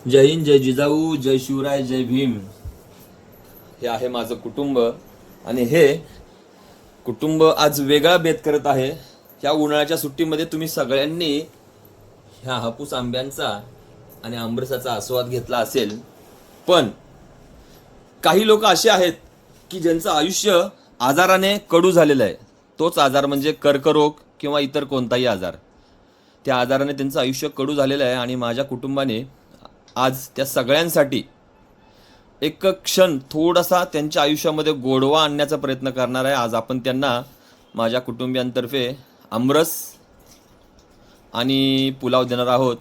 जय हिंद, जय जिजाऊ, जय शिवराय, जय भीम. हे आहे माझं कुटुंब आणि हे कुटुंब आज वेगळा बेत करत आहे. ह्या उन्हाळ्याच्या सुट्टीमध्ये तुम्ही सगळ्यांनी ह्या हापूस आंब्यांचा आणि आंबरसाचा आस्वाद घेतला असेल, पण काही लोक असे आहेत की ज्यांचं आयुष्य आजाराने कडू झालेलं आहे. तोच आजार म्हणजे कर्करोग किंवा इतर कोणताही आजार. त्या आजाराने त्यांचं आयुष्य कडू झालेलं आहे आणि माझ्या कुटुंबाने आज त्या सगळ्यांसाठी एक क्षण थोडासा त्यांच्या आयुष्यामध्ये गोडवा आणण्याचा प्रयत्न करणार आहे. आज आपण त्यांना माझ्या कुटुंबियांतर्फे आमरस आणि पुलाव देणार आहोत.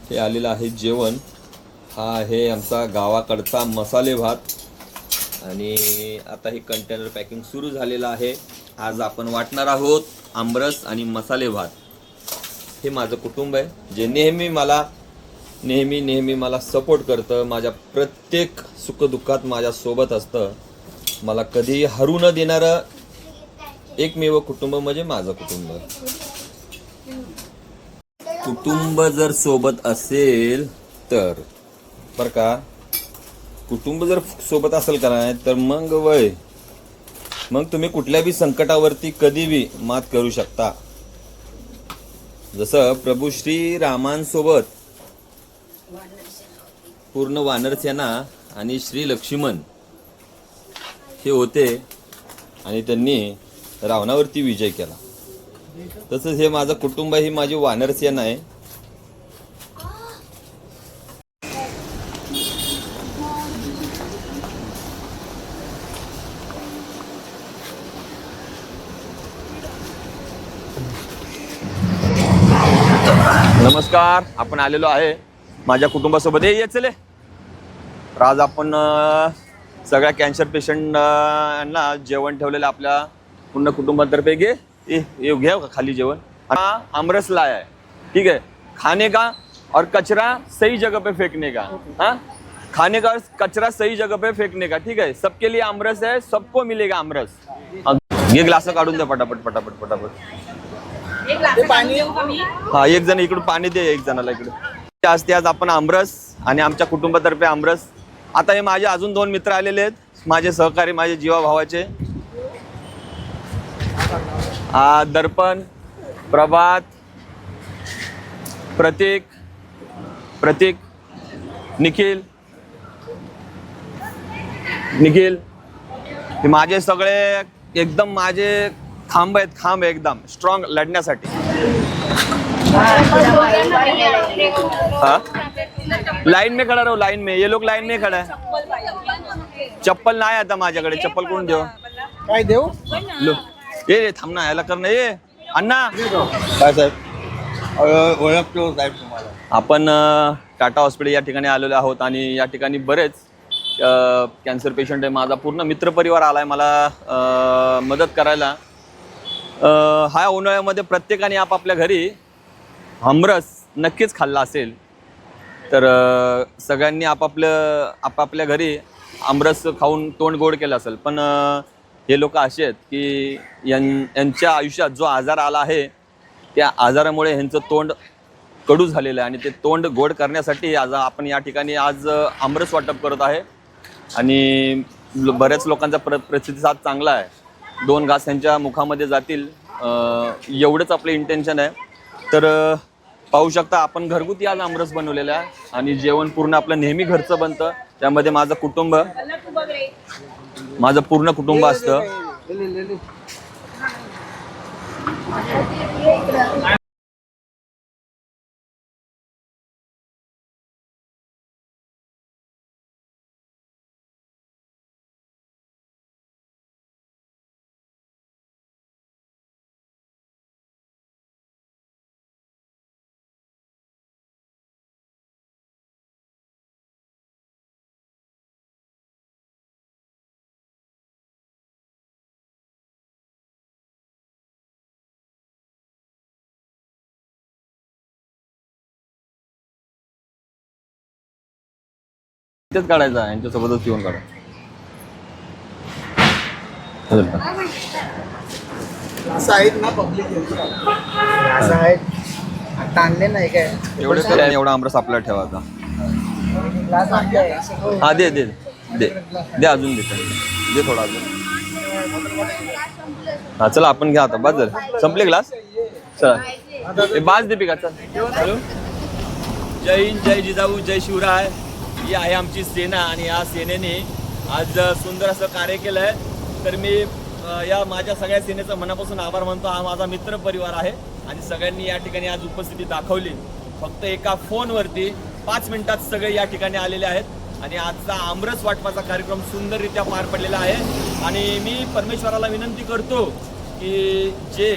हे आलेलं आहे जेवण. हा आहे आमचा गावाकडचा मसाले भात आणि आता हे कंटेनर पॅकिंग सुरू झालेलं आहे. आज आपण वाटणार आहोत आमरस आणि मसाले भात. हे माझं कुटुंब आहे जे नेहमी मला सपोर्ट करतं. माझ्या प्रत्येक सुखदुःखात माझ्यासोबत असतं. मला कधीही हरू न देणारं एकमेव कुटुंब म्हणजे माझं कुटुंब. कुटुंब जर सोबत असेल तर बरं का, कुटुंब जर सोबत असेल का नाही तर मग तुम्ही कुठल्या बी संकटावरती कधी बी मात करू शकता. जसं प्रभू श्री रामांसोबत पूर्ण वानर सेना आणि श्री लक्ष्मण हे होते आणि त्यांनी रावणावरती विजय केला. तसंच हे माझं कुटुंब, ही माझी वानर सेना आहे. नमस्कार, आपण आलेलो आहे माझ्या कुटुंबासोबत. ये चले. तर आज आपण सगळ्या कॅन्सर पेशंटना जेवण ठेवलेलं आपल्या पूर्ण कुटुंबातर्फे. ये घ्या खाली जेवण. आमरस लाया है, ठीक है. खाने का और कचरा सही जगह पे फेंकने का. हाँ, खाने का और कचरा सही जगह पे फेंकने का, ठीक है. सबके लिए आमरस है, सबको मिलेगा आमरस. ये ग्लास काढून द्या पटापट. हा, एक जण इकडून पाणी दे एक जणाला इकडे. आज आपण आमरस आणि आमच्या कुटुंबातर्फे आमरस. आता हे माझे अजून 2 मित्र आलेले आहेत, माझे सहकारी, माझे जीवाभावाचे. दर्पण, प्रभात, प्रतीक, निखिल. हे माझे सगळे एकदम माझे खांब आहेत, खांब एकदम स्ट्रॉंग लढण्यासाठी. हाँ, लाइन में खड़ा रहो, लाइन में. ये लोग लाइन में खड़ा है. चप्पल नाही आता माझ्याकडे. चप्पल कोण देऊ? काय देऊ? लो, ये थांब ना, याला कर ना. ये अण्णा. काय साहेब? ओळखतो साहेब तुम्हाला. आपण टाटा हॉस्पिटल या ठिकाणी आलेलो आहोत आणि या ठिकाणी बरेच कॅन्सर पेशंट आहे. माझा पूर्ण मित्रपरिवार आलाय मला मदत करायला. ह्या उन्हाळ्यामध्ये प्रत्येकाने आपापल्या घरी आमरस नक्कीच खाल्ला असेल. तर सगळ्यांनी आपापल्या घरी आमरस खाऊन तोंड गोड केलं असेल. पण हे लोक असे आहेत की यांच्या आयुष्यात जो आजार आला आहे त्या आजारामुळे ह्यांचं तोंड कडू झालेलं आहे आणि ते तोंड गोड करण्यासाठी आज आपण या ठिकाणी आज आमरस वाटप करत आहे. आणि बऱ्याच लोकांचा प्रतिसाद चांगला आहे. 2 घास त्यांच्या मुखामध्ये जातील एवढंच आपलं इंटेन्शन आहे. तर पाहू शकता आपण घरगुती आज आमरस बनवलेला आहे आणि जेवण पूर्ण आपलं नेहमी घरचं बनतं. त्यामध्ये माझं पूर्ण कुटुंब असतं. तेच काढायचा यांच्यासोबतच पिऊन काढा. असं आहेत ना पब्लिक, असं आहेत. ताणले नाही काय एवढे तर एवढा आमरस आपल्याला ठेवायचा. हा दे दे दे दे अजून दे थोडा अजून. हा चला आपण घ्या आता बस झालं. संपले ग्लास. चला बाज दे पिका. चल हॅलो. जय हिंद, जय जिजाऊ, जय शिवराय. ही आहे आमची सेना आणि या सेनेने आज सुंदर असं कार्य केलं आहे. तर मी या माझ्या सगळ्या सेनेचं मनापासून आभार मानतो. हा माझा मित्र परिवार आहे आणि सगळ्यांनी या ठिकाणी आज उपस्थिती दाखवली. फक्त एका फोनवरती 5 मिनिटात सगळे या ठिकाणी आलेले आहेत आणि आजचा आमरस वाटपाचा कार्यक्रम सुंदररित्या पार पडलेला आहे. आणि मी परमेश्वराला विनंती करतो की जे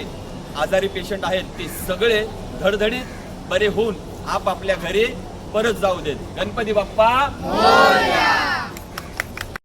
आजारी पेशंट आहेत ते सगळे धडधडीत बरे होऊन आपापल्या घरी परत जाऊ देत. गणपती बाप्पा मोरया.